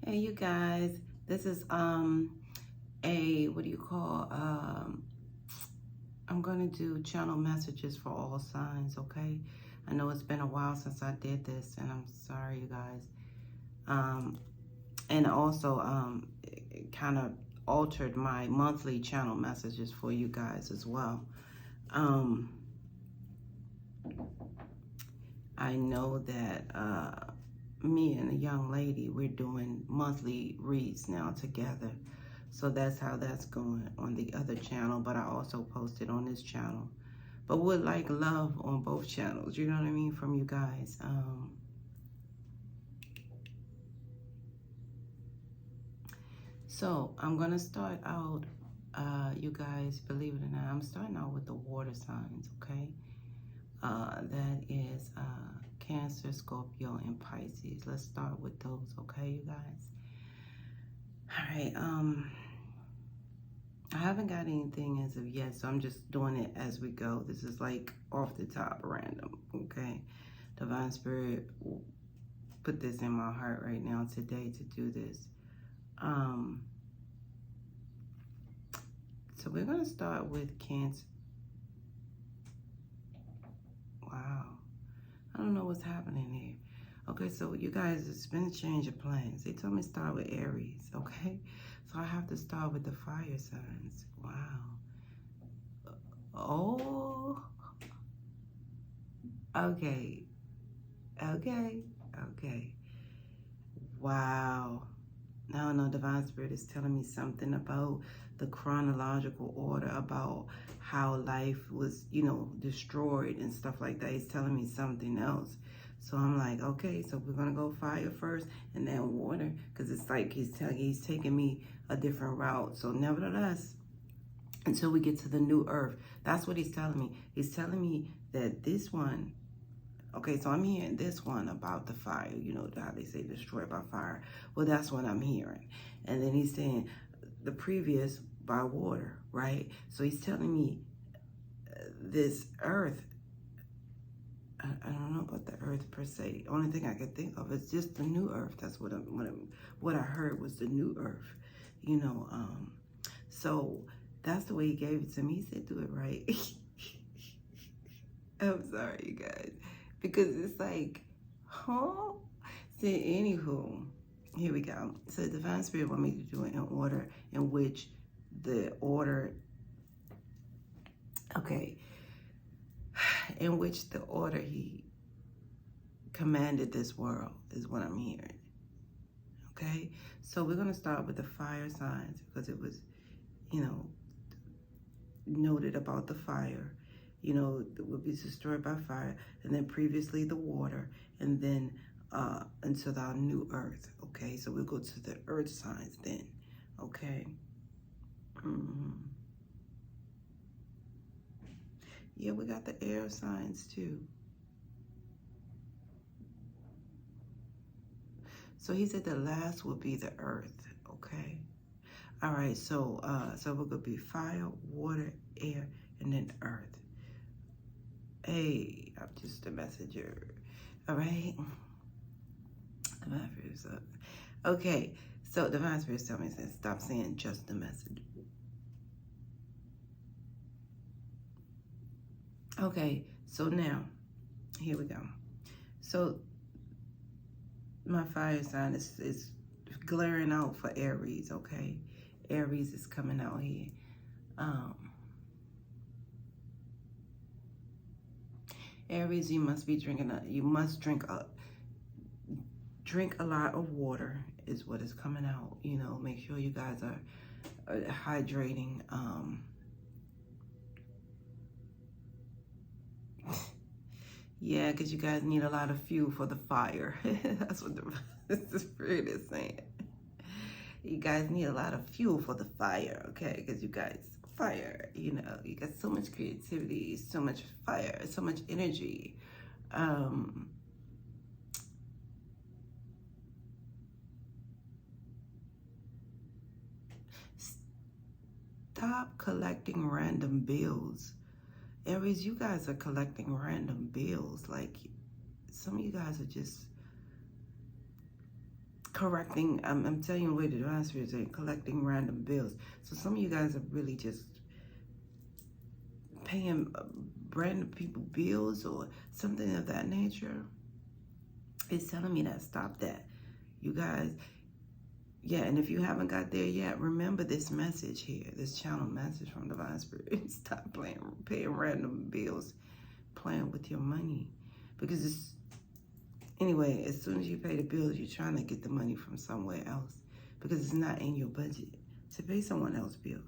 Hey you guys, this is a what do you call I'm gonna do channel messages for all signs, okay? I know it's been a while since I did this and I'm sorry you guys. And also it kind of altered my monthly channel messages for you guys as well. I know that me and a young lady, we're doing monthly reads now together. So that's how that's going on the other channel, but I also posted on this channel. But would like love on both channels, you know what I mean, from you guys. So I'm gonna start out, you guys, believe it or not, I'm starting out with the water signs, okay? That is Cancer, Scorpio, and Pisces. Let's start with those, okay, you guys? All right, I haven't got anything as of yet, so I'm just doing it as we go. This is like off the top, random, okay? Divine Spirit put this in my heart right now today to do this. So we're gonna start with Cancer. Wow, I don't know what's happening here. Okay, so you guys, it's been a change of plans. They told me to start with Aries, okay? So I have to start with the fire signs. Wow. Oh. Okay. Okay. Wow. Now, no, Divine Spirit is telling me something about the chronological order, about how life was, destroyed and stuff like that. He's telling me something else. So I'm like, okay, so we're going to go fire first and then water, because it's like he's taking me a different route. So nevertheless, until we get to the new earth, that's what he's telling me. He's telling me that this one, okay, so I'm hearing this one about the fire, how they say destroyed by fire. Well, that's what I'm hearing. And then he's saying the previous by water, right? So he's telling me this earth, I don't know about the earth per se. Only thing I could think of is just the new earth. That's what I heard was the new earth, So that's the way he gave it to me. He said, do it right. I'm sorry, you guys. Because it's like, huh? So, anywho, here we go. So, the Divine Spirit want me to do it in order in which the order, okay, in which the order he commanded this world is what I'm hearing. Okay? So, we're going to start with the fire signs because it was, noted about the fire. That would be destroyed by fire, and then previously the water, and then until our new earth. Okay, so we'll go to the earth signs then. Okay. Yeah, we got the air signs too. So he said the last will be the earth. Okay. All right. So so we're gonna be fire, water, air, and then earth. Hey, I'm just a messenger. All right. Divine Spirit's up. Okay, so Divine Spirit's telling me to stop saying just a messenger. Okay, so now, here we go. So my fire sign is glaring out for Aries, okay? Aries is coming out here. Aries, you must be drinking drink a lot of water is what is coming out. Make sure you guys are hydrating. Yeah, because you guys need a lot of fuel for the fire. That's what the Spirit is saying. You guys need a lot of fuel for the fire, okay? Because you guys, fire, you got so much creativity, so much fire, so much energy. Stop collecting random bills. Aries, you guys are collecting random bills. Like, some of you guys are just, correcting, I'm telling you the way the divine spirit is collecting random bills. So some of you guys are really just paying random people bills or something of that nature. It's telling me that stop that, you guys. Yeah, and if you haven't got there yet, remember this message here, this channel message from divine spirit. Stop paying random bills, playing with your money, because it's, anyway, as soon as you pay the bills, you're trying to get the money from somewhere else because it's not in your budget to pay someone else's bill.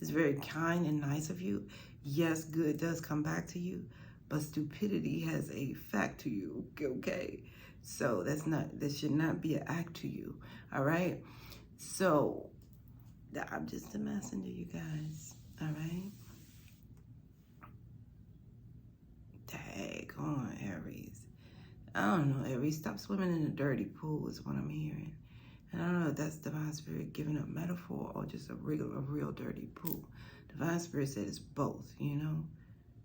It's very kind and nice of you. Yes, good does come back to you, but stupidity has a fact to you, okay? So that should not be an act to you, all right? So I'm just a messenger, you guys, all right? Dag on, Aries. I don't know, Aries, stop swimming in a dirty pool is what I'm hearing. And I don't know if that's divine spirit giving a metaphor or just a real dirty pool. Divine spirit said it's both, you know.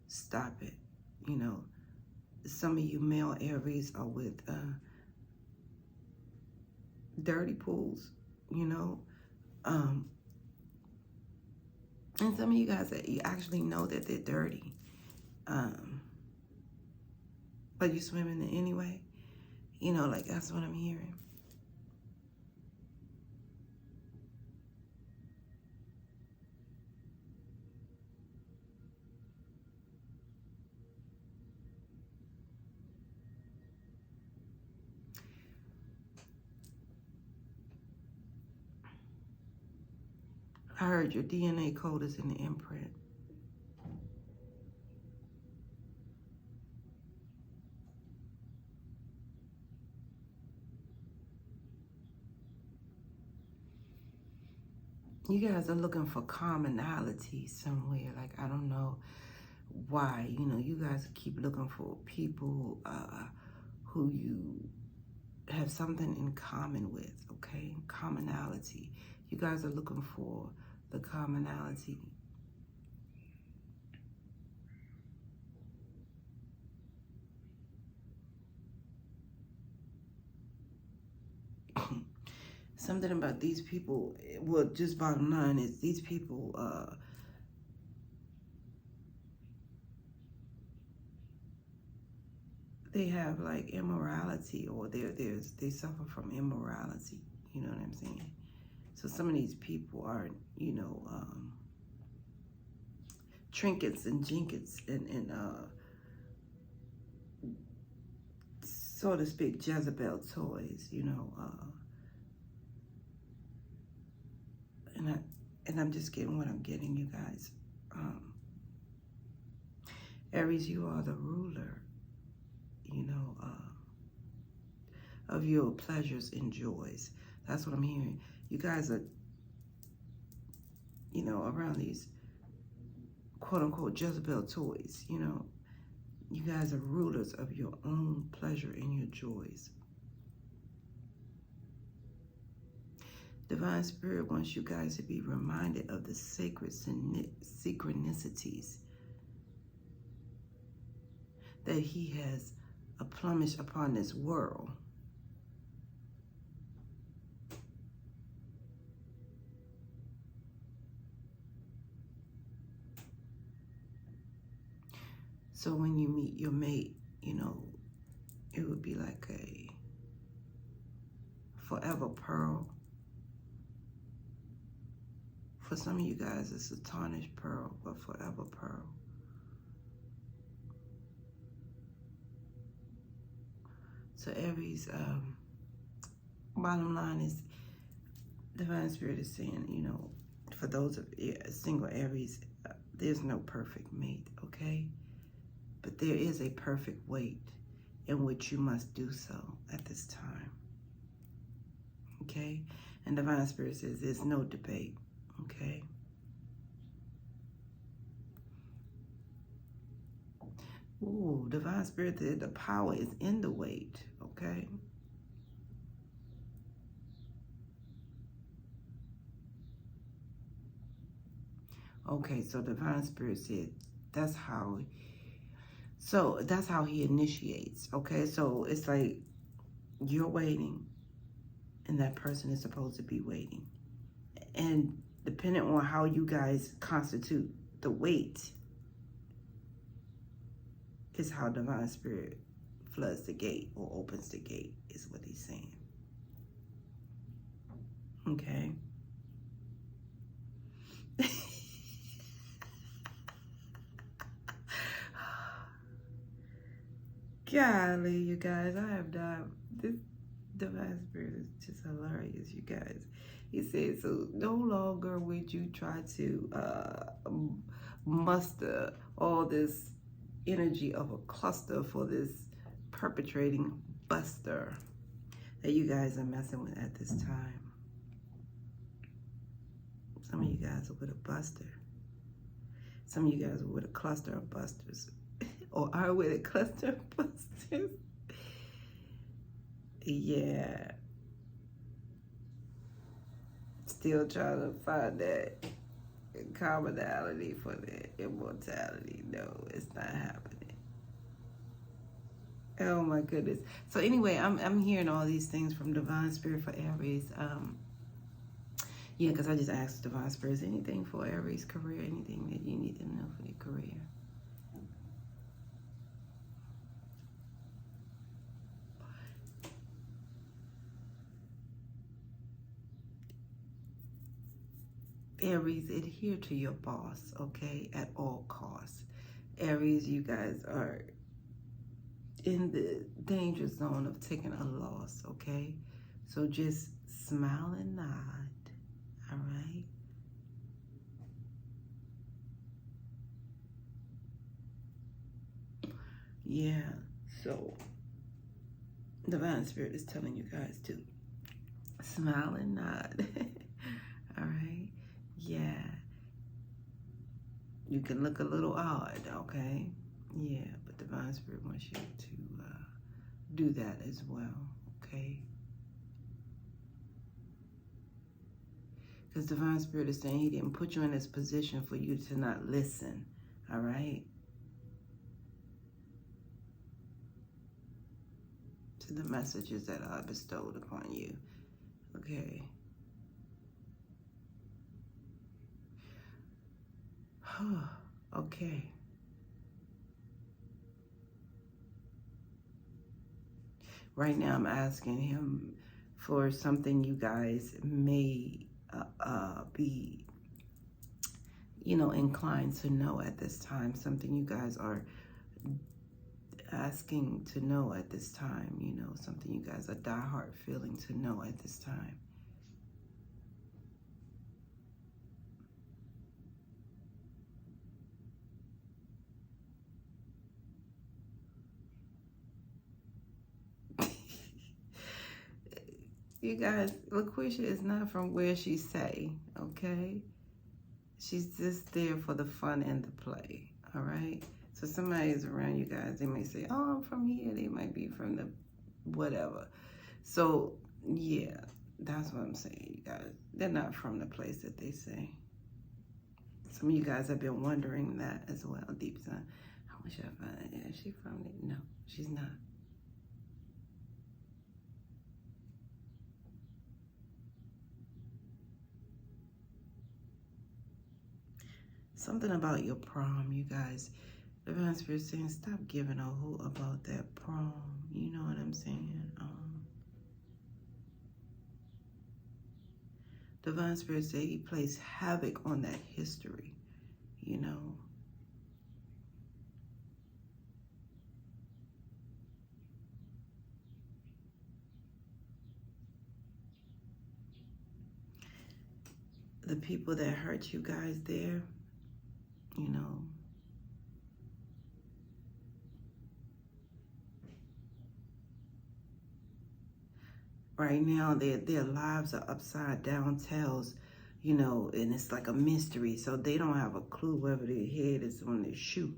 Stop it, you know. Some of you male Aries are with dirty pools, you know. And some of you guys that you actually know that they're dirty. But you swim in it anyway. You know, like that's what I'm hearing. I heard your DNA code is in the imprint. You guys are looking for commonality somewhere. Like, I don't know why. You know, you guys keep looking for people who you have something in common with, okay? Commonality. You guys are looking for the commonality. Something about these people, well, just bottom line is these people, they have like immorality, or they suffer from immorality. You know what I'm saying? So some of these people are, you know, trinkets and jinkets and so to speak, Jezebel toys, you know, and I'm just getting what I'm getting, you guys. Aries, you are the ruler, you know, of your pleasures and joys. That's what I'm hearing. You guys are, you know, around these quote-unquote Jezebel toys, you know. You guys are rulers of your own pleasure and your joys. Divine Spirit wants you guys to be reminded of the sacred synchronicities that He has plumaged upon this world. So when you meet your mate, you know, it would be like a forever pearl. For some of you guys, it's a tarnished pearl, but forever pearl. So Aries, bottom line is, Divine Spirit is saying, you know, for those of single Aries, there's no perfect mate, okay? But there is a perfect weight in which you must do so at this time, okay? And Divine Spirit says there's no debate, okay? Ooh, Divine Spirit, the power is in the weight, okay? Okay, so Divine Spirit said that's how He initiates, okay? So it's like you're waiting And that person is supposed to be waiting. And depending on how you guys constitute the wait is how Divine Spirit floods the gate or opens the gate, is what he's saying. Okay? Golly, you guys, I have died. This Divine Spirit is just hilarious, you guys. He said, so no longer would you try to muster all this energy of a cluster for this perpetrating buster that you guys are messing with at this time. Some of you guys are with a buster. Some of you guys are with a cluster of busters. Or are with a cluster of busters. Yeah. Still trying to find that commonality for the immortality. No, it's not happening. Oh my goodness. So anyway, I'm hearing all these things from Divine Spirit for Aries. Yeah, because I just asked Divine Spirit, is anything for Aries career, anything that you need to know for your career? Aries, adhere to your boss, okay, at all costs. Aries, you guys are in the danger zone of taking a loss, okay? So just smile and nod, all right? Yeah, so Divine Spirit is telling you guys to smile and nod, all right? Yeah. You can look a little odd, okay? Yeah, but Divine Spirit wants you to do that as well, okay? Because Divine Spirit is saying he didn't put you in this position for you to not listen, all right? To the messages that are bestowed upon you, okay? Okay. Right now I'm asking him for something you guys may be, you know, inclined to know at this time. Something you guys are asking to know at this time, you know, something you guys are diehard feeling to know at this time. You guys, LaQuisha is not from where she say, okay? She's just there for the fun and the play, all right? So somebody is around you guys, they may say, oh, I'm from here. They might be from the whatever. So, yeah, that's what I'm saying, you guys. They're not from the place that they say. Some of you guys have been wondering that as well, deep down. I wish I found it. Is she from it? No, she's not. Something about your prom, you guys. The Divine Spirit saying, stop giving a hoot about that prom. You know what I'm saying? Divine Spirit say he plays havoc on that history, you know. The people that hurt you guys there, you know, right now their lives are upside down tails, you know, and it's like a mystery. So they don't have a clue whether their head is on their shoe.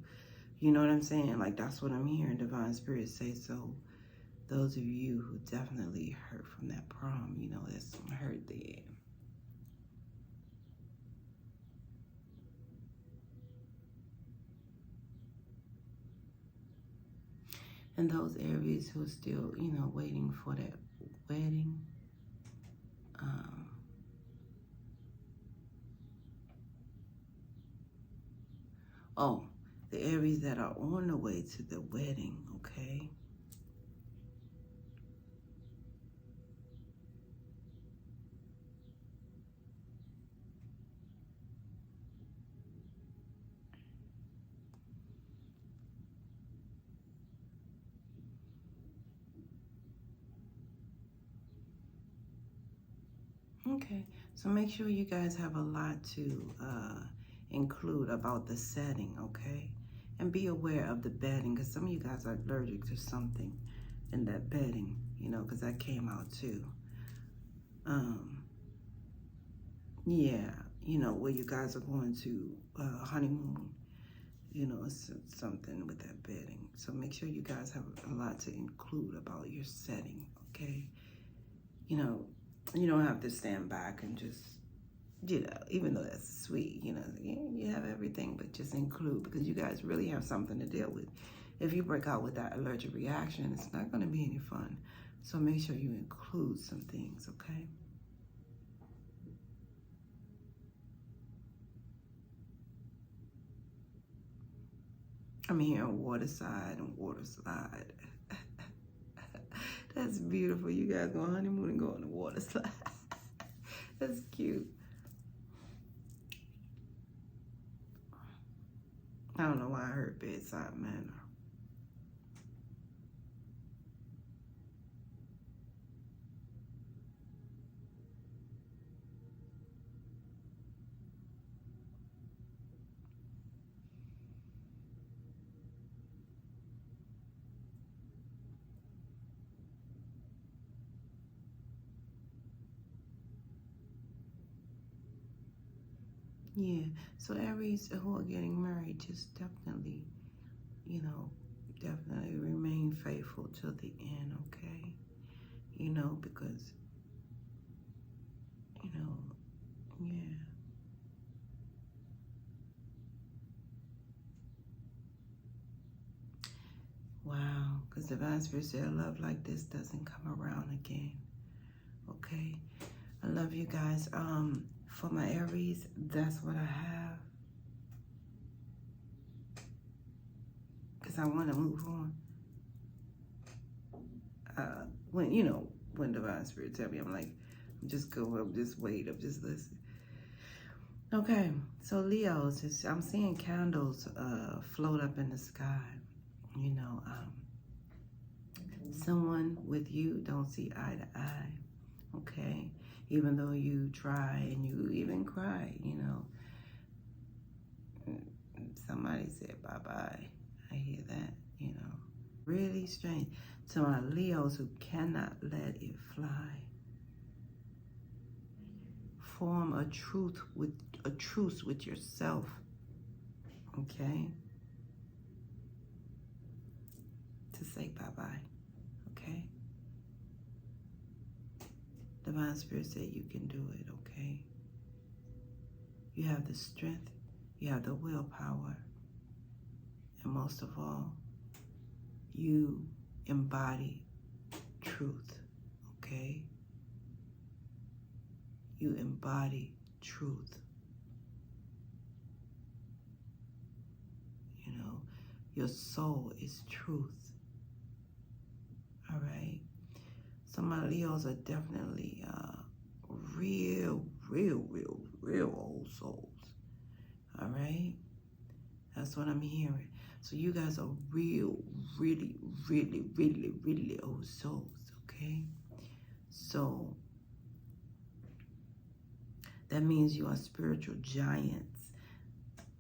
You know what I'm saying? Like, that's what I'm hearing Divine Spirit say. So those of you who definitely hurt from that prom, you know, there's some hurt there. And those Aries who are still, you know, waiting for that wedding, Oh, the Aries that are on the way to the wedding, okay? Okay, so make sure you guys have a lot to include about the setting, okay? And be aware of the bedding, because some of you guys are allergic to something in that bedding, you know, because that came out too. Yeah, you know, where you guys are going to honeymoon, you know, it's something with that bedding. So make sure you guys have a lot to include about your setting, okay? You know, you don't have to stand back and just, you know, even though that's sweet, you know, you have everything, but just include, because you guys really have something to deal with. If you break out with that allergic reaction, it's not going to be any fun. So make sure you include some things, okay? I'm hearing water side and water slide. That's beautiful. You guys go on honeymoon and go on the water slide. That's cute. I don't know why I heard bedside manner. Yeah, so Aries who are getting married, just definitely, you know, definitely remain faithful till the end, okay? You know, because, you know, yeah. Wow, because Divine Spirit said a love like this doesn't come around again, okay? I love you guys. For my Aries, that's what I have. Because I want to move on. When, you know, when Divine Spirit tell me, I'm like, I'm just go up, just wait up, just listen. Okay, so Leos, I'm seeing candles float up in the sky. You know, someone with you don't see eye to eye, okay? Even though you try and you even cry, you know. Somebody said bye-bye. I hear that, you know. Really strange. To my Leos who cannot let it fly. Form a truce with yourself, okay? To say bye-bye, okay? Divine Spirit said you can do it, okay? You have the strength, you have the willpower, and most of all, you embody truth, okay? You embody truth. You know, your soul is truth, all right? So my Leos are definitely real old souls, all right? That's what I'm hearing. So you guys are really old souls, okay? So that means you are spiritual giants.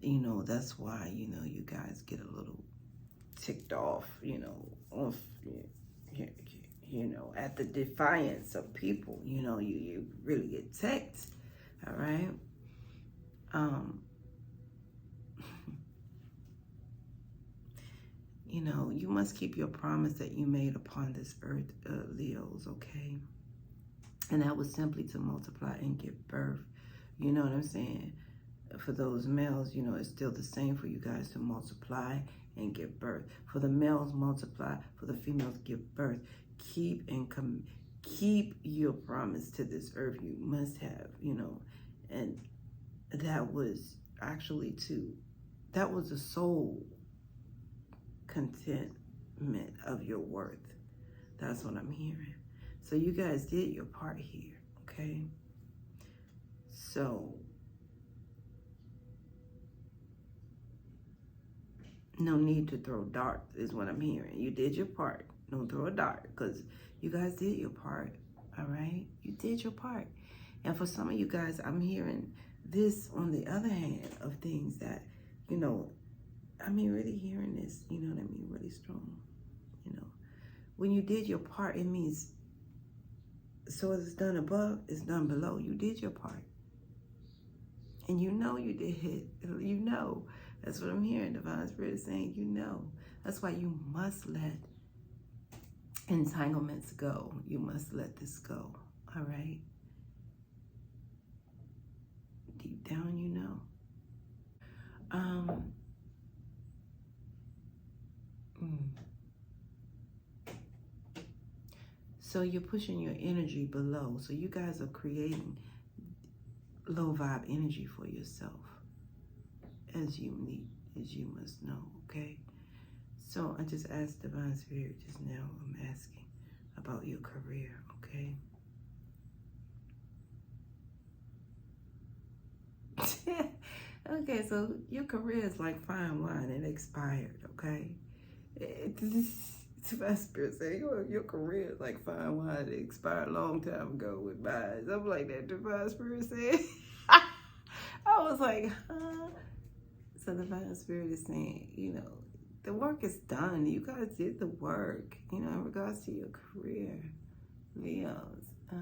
You know, that's why, you know, you guys get a little ticked off, you know, at the defiance of people. You know, you really get ticked, all right? You know, you must keep your promise that you made upon this earth, Leos, okay? And that was simply to multiply and give birth. You know what I'm saying? For those males, you know, it's still the same for you guys to multiply and give birth. For the males, multiply. For the females, give birth. Keep your promise to this earth. You must have, you know. And that was actually to That was the soul contentment of your worth. That's what I'm hearing. So you guys did your part here, okay? So no need to throw darts is what I'm hearing. You did your part. Don't throw a dart because you guys did your part, all right? You did your part. And for some of you guys, I'm hearing this on the other hand of things that, you know, I mean, really hearing this, you know what I mean, really strong, you know. When you did your part, it means, so it's done above, it's done below. You did your part. And you know you did it. You know. That's what I'm hearing. Divine Spirit is saying, you know. That's why you must let entanglements go. You must let this go. All right? Deep down, you know. So you're pushing your energy below. So you guys are creating low vibe energy for yourself, as you must know, okay? So I just asked Divine Spirit just now, I'm asking about your career, okay? Okay, so your career is like fine wine, it expired, okay? Divine Spirit saying your career is like fine wine, it expired a long time ago with mine. I'm like that Divine Spirit said. I was like, huh? So the Divine Spirit is saying, you know, the work is done. You guys did the work, you know, in regards to your career, Leos. Wow.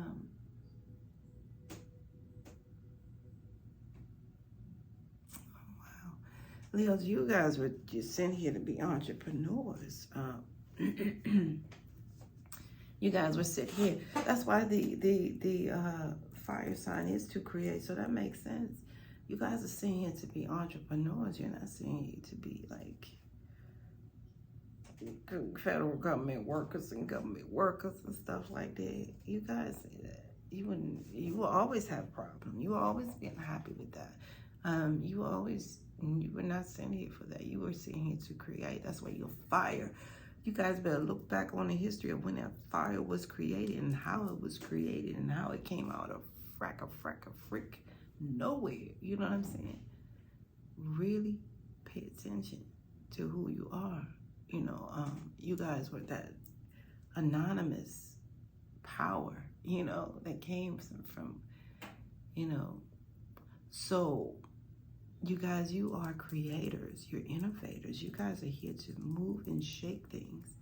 Leos, you guys were just sent here to be entrepreneurs. You guys were sent here. That's why the fire sign is to create. So that makes sense. You guys are sent here to be entrepreneurs. You're not sent here to be like federal government workers and government workers and stuff like that. You guys, you will always have problems. You will always be unhappy with that. You were not sent here for that. You were sent here to create. That's why you're fire. You guys better look back on the history of when that fire was created and how it was created and how it came out of frick nowhere. You know what I'm saying? Really pay attention to who you are. You know, you guys were that anonymous power, you know, that came from, you know. So you guys, you are creators, you're innovators. You guys are here to move and shake things.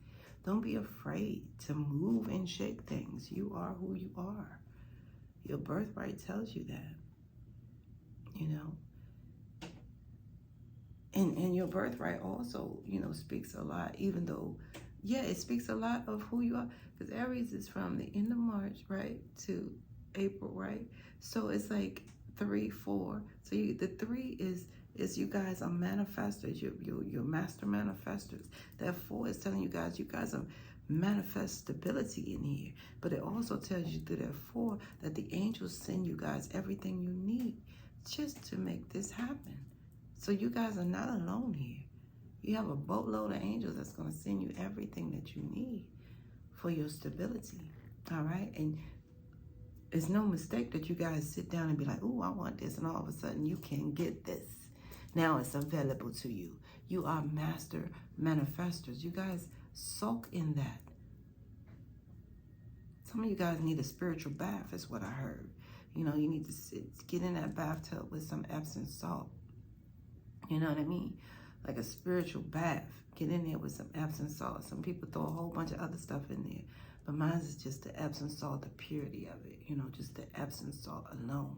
Don't be afraid to move and shake things. You are who you are. Your birthright tells you that, you know. And your birthright also, you know, speaks a lot, even though, yeah, it speaks a lot of who you are. Because Aries is from the end of March, right, to April, right? So it's like 3, 4. So the 3 is you guys are manifestors. You're master manifestors. That 4 is telling you guys are manifest stability in here. But it also tells you through that 4 that the angels send you guys everything you need just to make this happen. So you guys are not alone here. You have a boatload of angels that's going to send you everything that you need for your stability. All right? And it's no mistake that you guys sit down and be like, oh, I want this. And all of a sudden you can get this. Now it's available to you. You are master manifestors. You guys soak in that. Some of you guys need a spiritual bath, is what I heard. You know, you need to get in that bathtub with some Epsom salt. You know what I mean? Like a spiritual bath. Get in there with some Epsom salt. Some people throw a whole bunch of other stuff in there. But mine is just the Epsom salt, the purity of it. You know, just the Epsom salt alone.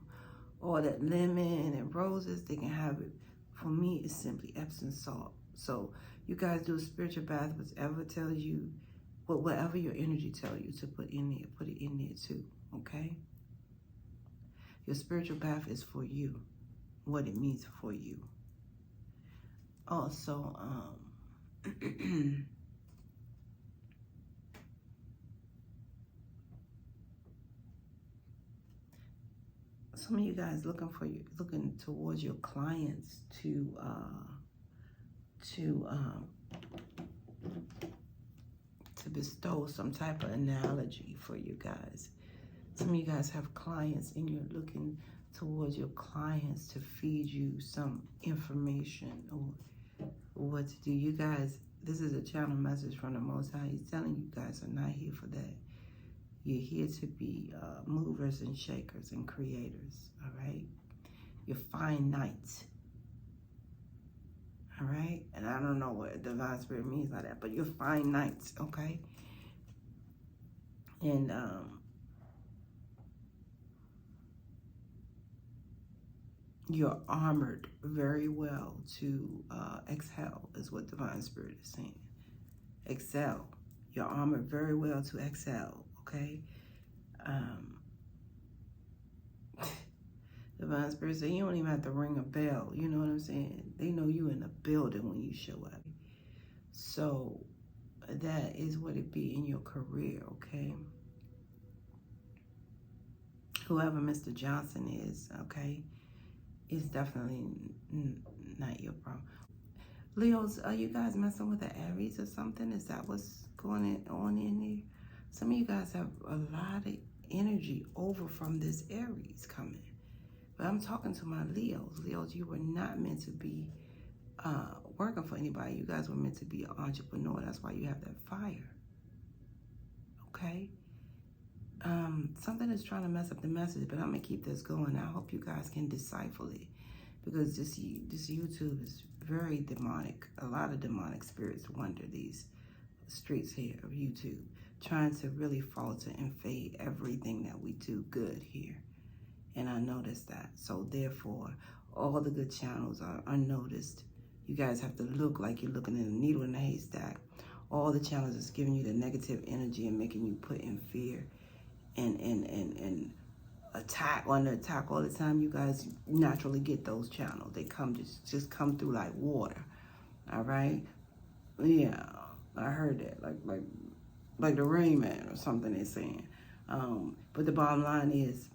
Or that lemon and roses, they can have it. For me, it's simply Epsom salt. So you guys do a spiritual bath, whatever tells you, whatever your energy tells you to put in there, put it in there too, okay? Your spiritual bath is for you, what it means for you. Also, some of you guys looking towards your clients to to bestow some type of analogy for you guys. Some of you guys have clients and you're looking towards your clients to feed you some information or what to do. You guys, this is a channel message from the Most High. He's telling you guys are not here for that. You're here to be movers and shakers and creators, all right? You're finite, all right? And I don't know what divine spirit means by that, but you're finite, okay? And you're armored very well to excel, is what divine spirit is saying. Excel. You're armored very well to excel, okay? Divine spirit said you don't even have to ring a bell. You know what I'm saying? They know you in the building when you show up. So that is what it be in your career, okay? Whoever Mr. Johnson is, okay, is definitely not your problem. Leos, are you guys messing with the Aries or something? Is that what's going on in there? Some of you guys have a lot of energy over from this Aries coming. But I'm talking to my Leos. Leos, you were not meant to be working for anybody. You guys were meant to be an entrepreneur. That's why you have that fire. Okay? Something is trying to mess up the message, but I'm going to keep this going. I hope you guys can decipher it. Because this YouTube is very demonic. A lot of demonic spirits wander these streets here of YouTube, trying to really falter and fade everything that we do good here. And I noticed that. So therefore, all the good channels are unnoticed. You guys have to look like you're looking at a needle in a haystack. All the channels is giving you the negative energy and making you put in fear and attack on the attack all the time. You guys naturally get those channels. They come just come through like water. All right? Yeah, I heard that. Like the Rain Man or something they're saying. But the bottom line is,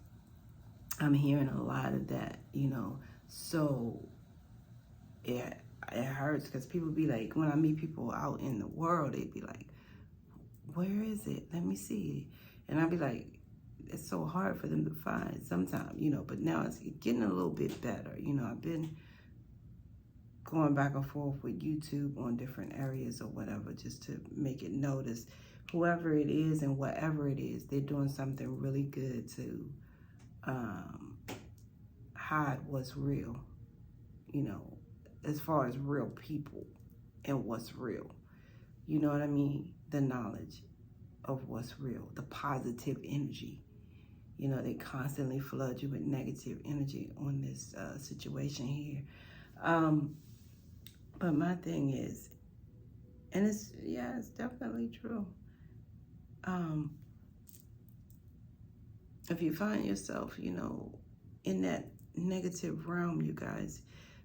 I'm hearing a lot of that, you know. So it hurts because people be like, when I meet people out in the world, they be like, where is it? Let me see it. And I be like, it's so hard for them to find sometimes, you know, but now it's getting a little bit better. You know, I've been going back and forth with YouTube on different areas or whatever, just to make it notice. Whoever it is and whatever it is, they're doing something really good to hide what's real, you know, as far as real people and what's real. You know what I mean? The knowledge of what's real, the positive energy. You know, they constantly flood you with negative energy on this situation here. But my thing is, and it's definitely true. If you find yourself, you know, in that negative realm, you guys,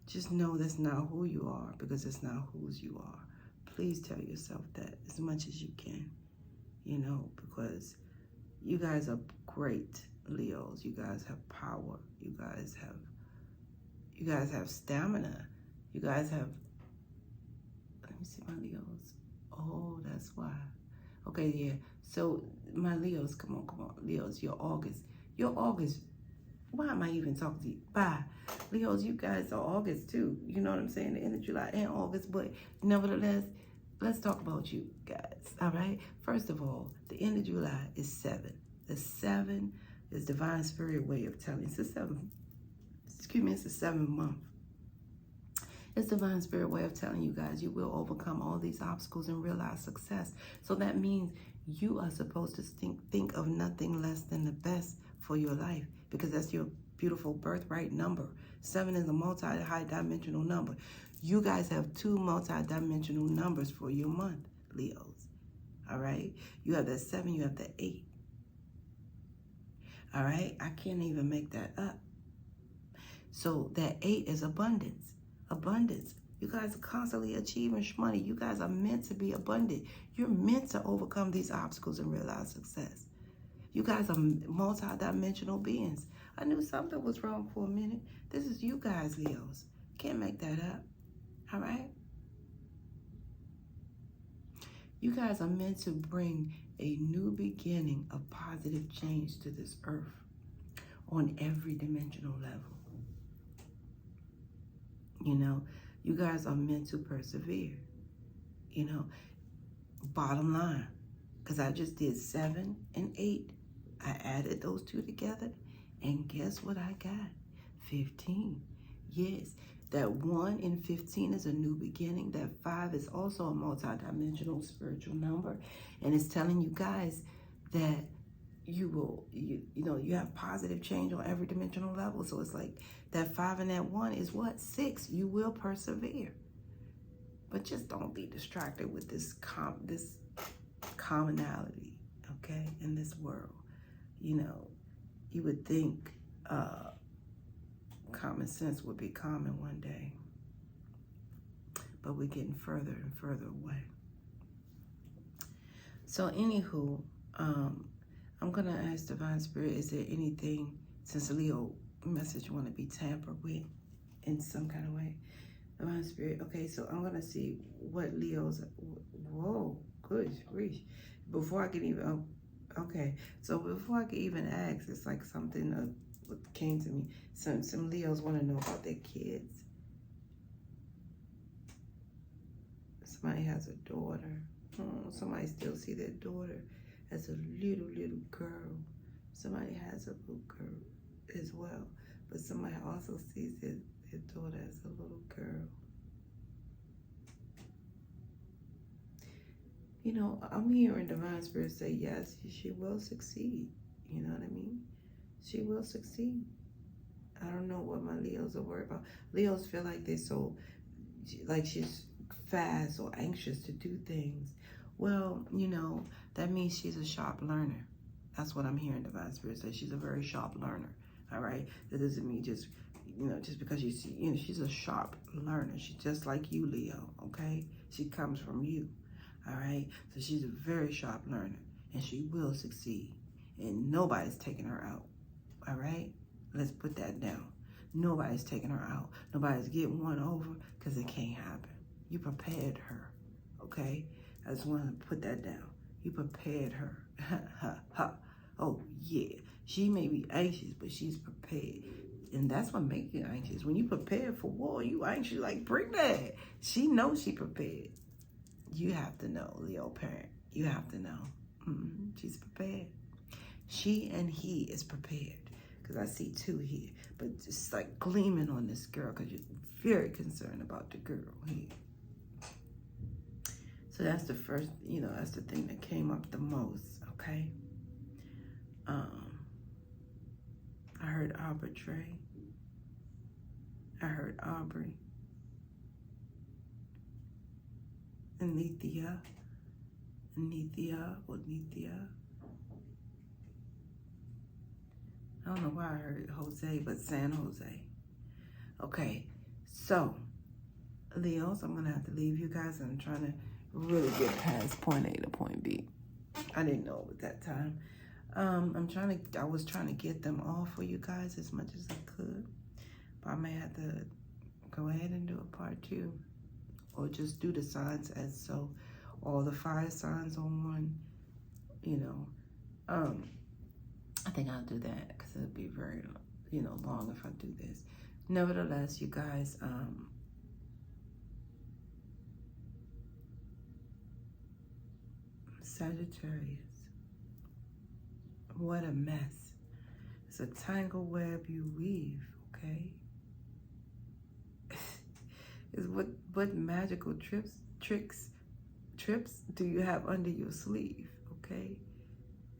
just know that's not who you are, because it's not whose you are. Please tell yourself that as much as you can, you know, because you guys are great Leos. You guys have power. You guys have stamina. You guys have, let me see my Leos. Oh, that's why. Okay, yeah. So my Leos, come on. Leos, you're August. Why am I even talking to you? Bye. Leos, you guys are August too. You know what I'm saying? The end of July and August. But nevertheless, let's talk about you guys. All right? First of all, the end of July is 7. The 7 is divine spirit way of telling. It's the 7th. Excuse me, it's the 7th month. It's divine spirit way of telling you guys you will overcome all these obstacles and realize success. So that means you are supposed to think of nothing less than the best for your life, because that's your beautiful birthright number. 7 is a multi-high dimensional number. You guys have 2 multi-dimensional numbers for your month, Leos. All right? You have the 7, you have the 8. All right? I can't even make that up. So that 8 is abundance. Abundance. You guys are constantly achieving money. You guys are meant to be abundant. You're meant to overcome these obstacles and realize success. You guys are multi-dimensional beings. I knew something was wrong for a minute. This is you guys, Leos. Can't make that up. All right? You guys are meant to bring a new beginning of positive change to this earth on every dimensional level. You know, you guys are meant to persevere. You know, bottom line, because I just did 7 and 8. I added those two together, and guess what I got? 15. Yes, that 1 and 15 is a new beginning. That 5 is also a multi-dimensional spiritual number, and it's telling you guys that you have positive change on every dimensional level. So it's like that 5 and that 1 is what? 6. You will persevere, but just don't be distracted with this commonality, okay, in this world. You know, you would think common sense would be common one day, but we're getting further and further away. So anywho, I'm gonna ask Divine Spirit, is there anything, since Leo message want to be tampered with in some kind of way? Divine Spirit, okay, so I'm gonna see what Leo's, whoa, good grief. Before I can even, okay, so before I can even ask, it's like something came to me. Some Leos want to know about their kids. Somebody has a daughter. Somebody still see their daughter as a little girl. Somebody has a little girl as well, but somebody also sees their daughter as a little girl. You know, I'm hearing Divine Spirit say, yes, she will succeed. You know what I mean? She will succeed. I don't know what my Leos are worried about. Leos feel like they're so, like she's fast or anxious to do things. Well, you know, that means she's a sharp learner. That's what I'm hearing Divine Spirit say. She's a very sharp learner, all right? That doesn't mean just, you know, just because you see, you know, she's a sharp learner. She's just like you, Leo, okay? She comes from you, all right? So she's a very sharp learner, and she will succeed, and nobody's taking her out, all right? Let's put that down. Nobody's taking her out. Nobody's getting one over, because it can't happen. You prepared her, okay? I just want to put that down. You prepared her. Oh, yeah. She may be anxious, but she's prepared. And that's what makes you anxious. When you prepare for war, you anxious like, bring that. She knows she prepared. You have to know, Leo parent. You have to know. She's prepared. She and he is prepared. Because I see 2 here. But just like gleaming on this girl, because you're very concerned about the girl here. So that's the first, you know, that's the thing that came up the most, okay? I heard arbitrary. I heard Aubrey. Anithia. I don't know why I heard Jose, but San Jose. Okay, so Leos, I'm gonna have to leave you guys. I'm trying to really get past point A to point B. I didn't know it at that time. I was trying to get them all for you guys as much as I could, but I may have to go ahead and do a part 2, or just do the signs as so, all the 5 signs on one, you know. I think I'll do that because it'll be very, you know, long if I do this. Nevertheless, you guys, Sagittarius, what a mess. It's a tangle web you weave, okay? Is what magical trips do you have under your sleeve, okay?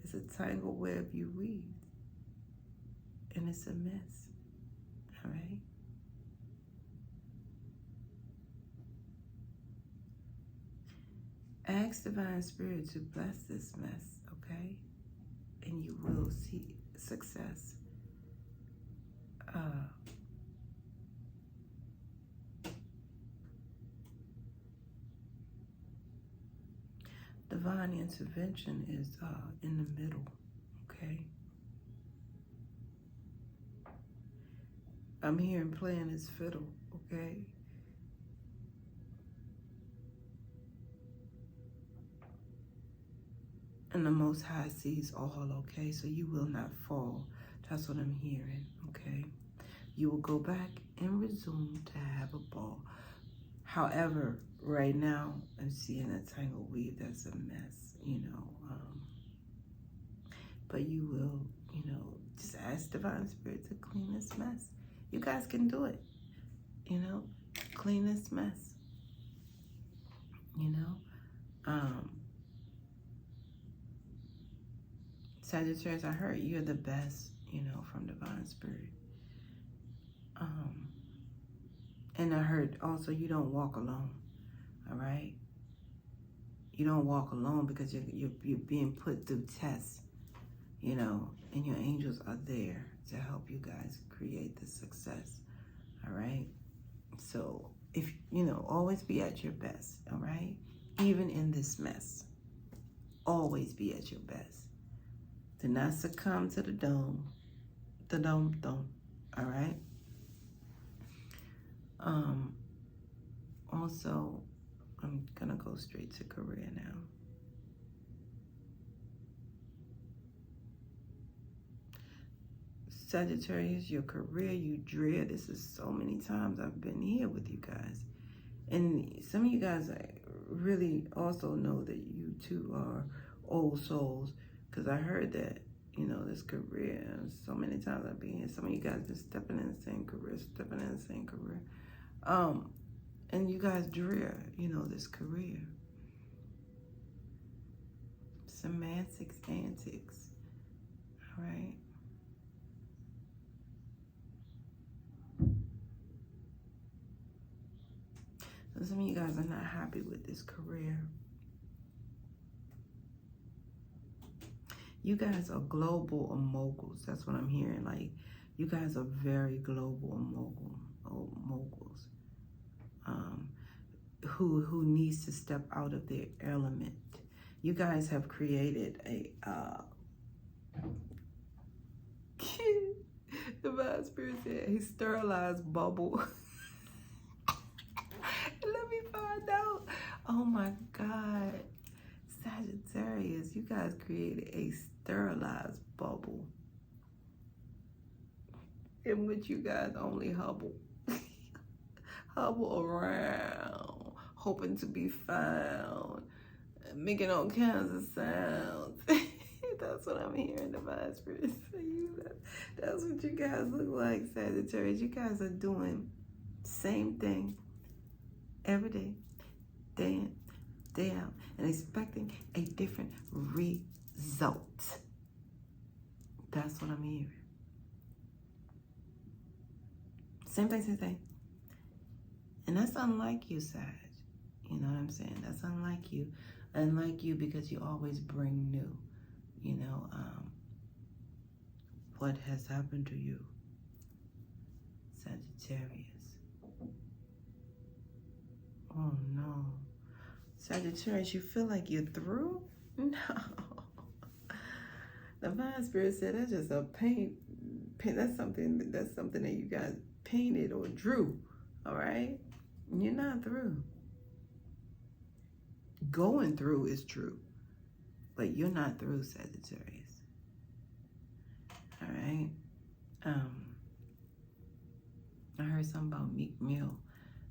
It's a tangle web you weave, and it's a mess, all right? Ask Divine Spirit to bless this mess, okay? And you will see success. Divine intervention is in the middle, okay? I'm hearing playing his fiddle, okay? And the Most High sees all, okay? So you will not fall. That's what I'm hearing, okay? You will go back and resume to have a ball. However, right now, I'm seeing a tangled weave that's a mess, you know. But you will, you know, just ask Divine Spirit to clean this mess. You guys can do it, you know. Clean this mess, you know. Sagittarius, I heard you're the best, you know, from Divine Spirit. And I heard also you don't walk alone, all right? You don't walk alone because you're being put through tests, you know, and your angels are there to help you guys create the success, all right? So, if, you know, always be at your best, all right? Even in this mess, always be at your best. Do not succumb to the dome, all right? Also, I'm gonna go straight to career now. Sagittarius, your career, you dread. This is so many times I've been here with you guys. And some of you guys really also know that you two are old souls. Because I heard that, you know, this career, so many times I've been here. Some of you guys been stepping in the same career, and you guys dread, you know, this career. Semantics, antics, all right? So some of you guys are not happy with this career. You guys are global moguls. That's what I'm hearing. Like, you guys are very global moguls. Who needs to step out of their element. You guys have created a Divine Spirit said a sterilized bubble. Let me find out. Oh my God. Sagittarius, you guys created a sterilized bubble in which you guys only hubble around, hoping to be found, making all kinds of sounds. That's what I'm hearing Divine Spirit say. That's what you guys look like, Sagittarius. You guys are doing same thing every day, day in, day out, and expecting a different result. That's what I'm hearing. Same thing. And that's unlike you, Sag. You know what I'm saying? That's unlike you. Unlike you because you always bring new. You know, what has happened to you, Sagittarius? Oh no. Sagittarius, you feel like you're through? No. The Divine Spirit said that's just a paint. That's something that you guys painted or drew. All right? You're not through. Going through is true. But you're not through, Sagittarius. All right? I heard something about Meek Mill.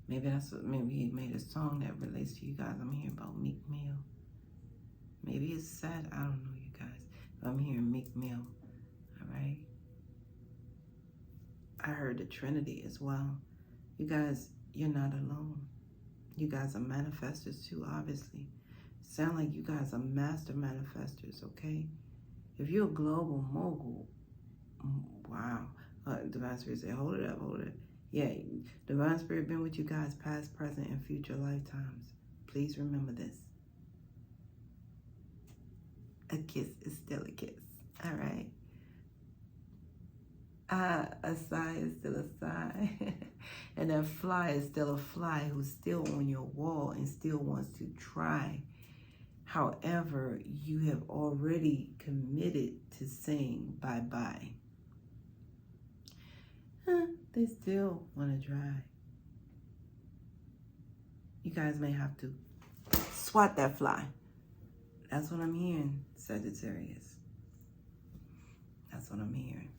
Maybe he made a song that relates to you guys. I'm hearing about Meek Mill. Maybe it's sad. I don't know, you guys. But I'm hearing Meek Mill. All right? I heard the Trinity as well. You guys, you're not alone. You guys are manifestors too, obviously. Sound like you guys are master manifestors, okay? If you're a global mogul, wow. Divine Spirit said, hold it up. Yeah, Divine Spirit been with you guys past, present, and future lifetimes. Please remember this. A kiss is still a kiss, all right? A sigh is still a sigh. And that fly is still a fly who's still on your wall and still wants to try. However, you have already committed to saying bye-bye. They still want to try. You guys may have to swat that fly. That's what I'm hearing, Sagittarius. That's what I'm hearing.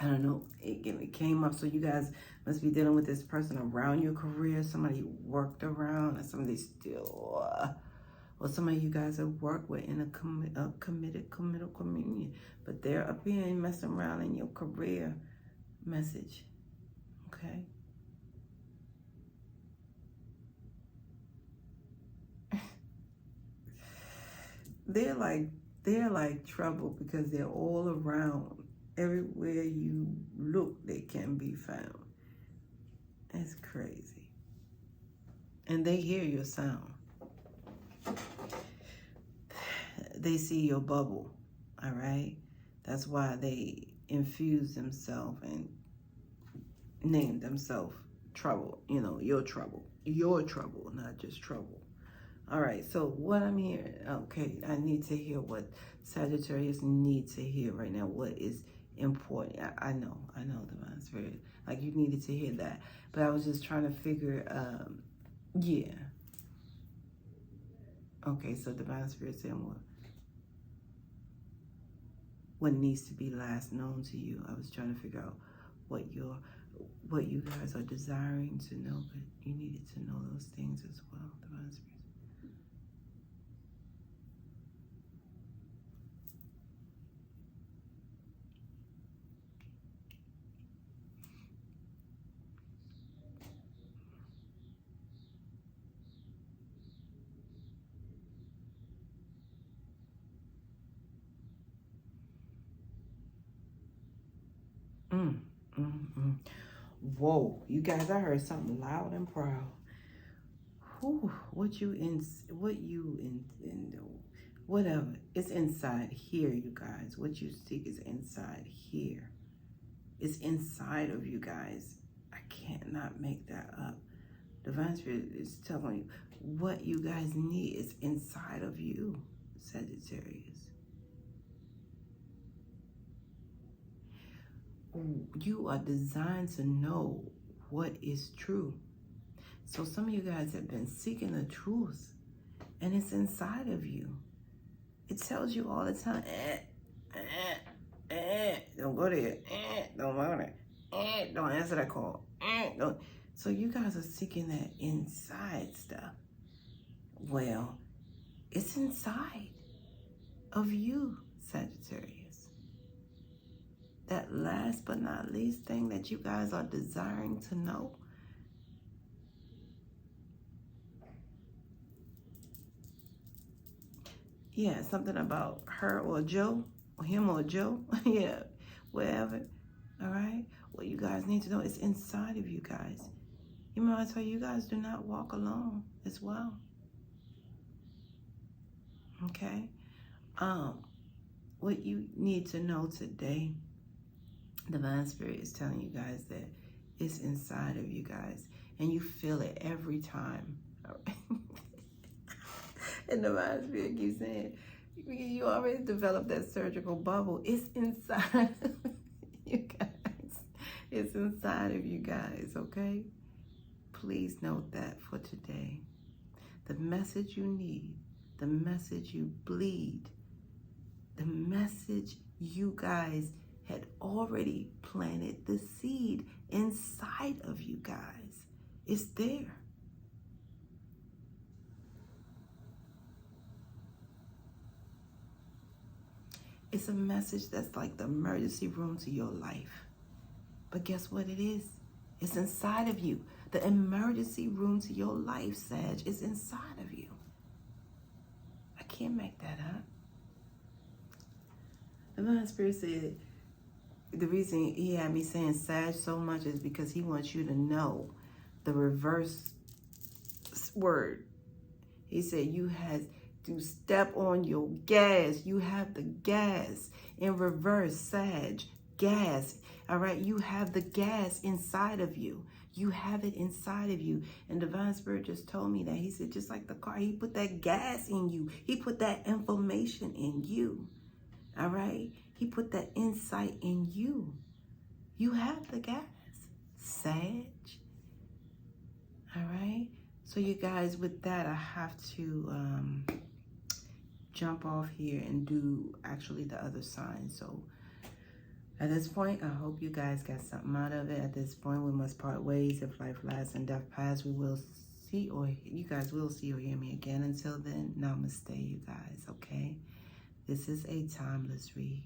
I don't know. It came up. So you guys must be dealing with this person around your career. Somebody you worked around, or somebody still, or somebody you guys have worked with in a committed communion. But they're up here and messing around in your career message. Okay. They're like trouble because they're all around. Everywhere you look, they can be found. It's crazy. And they hear your sound. They see your bubble, all right? That's why they infuse themselves and name themselves trouble. You know, your trouble, not just trouble. All right, so what I'm hearing, okay, I need to hear what Sagittarius need to hear right now. What is important? I know, Divine Spirit. Like, you needed to hear that. But I was just trying to figure, yeah. Okay, so Divine Spirit saying what? What needs to be last known to you. I was trying to figure out what you guys are desiring to know, but you needed to know those things as well, Divine Spirit. Whoa, you guys, I heard something loud and proud. Whew, whatever. It's inside here, you guys. What you seek is inside here. It's inside of you guys. I cannot make that up. Divine Spirit is telling you what you guys need is inside of you, Sagittarius. You are designed to know what is true. So some of you guys have been seeking the truth, and it's inside of you. It tells you all the time, don't go there, don't go there, don't answer that call, don't. So you guys are seeking that inside stuff. Well, it's inside of you, Sagittarius. That last but not least thing that you guys are desiring to know. Yeah, something about her or Joe, or him or Joe. Yeah, wherever. All right? What you guys need to know is inside of you guys. You remember I told you guys do not walk alone as well. Okay? What you need to know today, Divine Spirit is telling you guys that it's inside of you guys. And you feel it every time. All right? And Divine Spirit keeps saying, you already developed that surgical bubble. It's inside of you guys. It's inside of you guys, okay? Please note that for today. The message you need, the message you bleed, the message you guys had already planted the seed inside of you guys. It's there. It's a message that's like the emergency room to your life. But guess what it is? It's inside of you. The emergency room to your life, Sag, is inside of you. I can't make that up. The Divine Spirit said, the reason he had me saying Sag so much is because he wants you to know the reverse word. He said you had to step on your gas. You have the gas in reverse, Sag, gas. All right, you have the gas inside of you. You have it inside of you. And Divine Spirit just told me that. He said, just like the car, he put that gas in you. He put that information in you. All right? He put that insight in you. You have the gas, Sag. All right? So you guys, with that, I have to jump off here and do actually the other sign. So at this point, I hope you guys got something out of it. At this point, we must part ways. If life lasts and death pass, we will see, or you guys will see or hear me again. Until then, namaste, you guys, okay? This is a timeless read.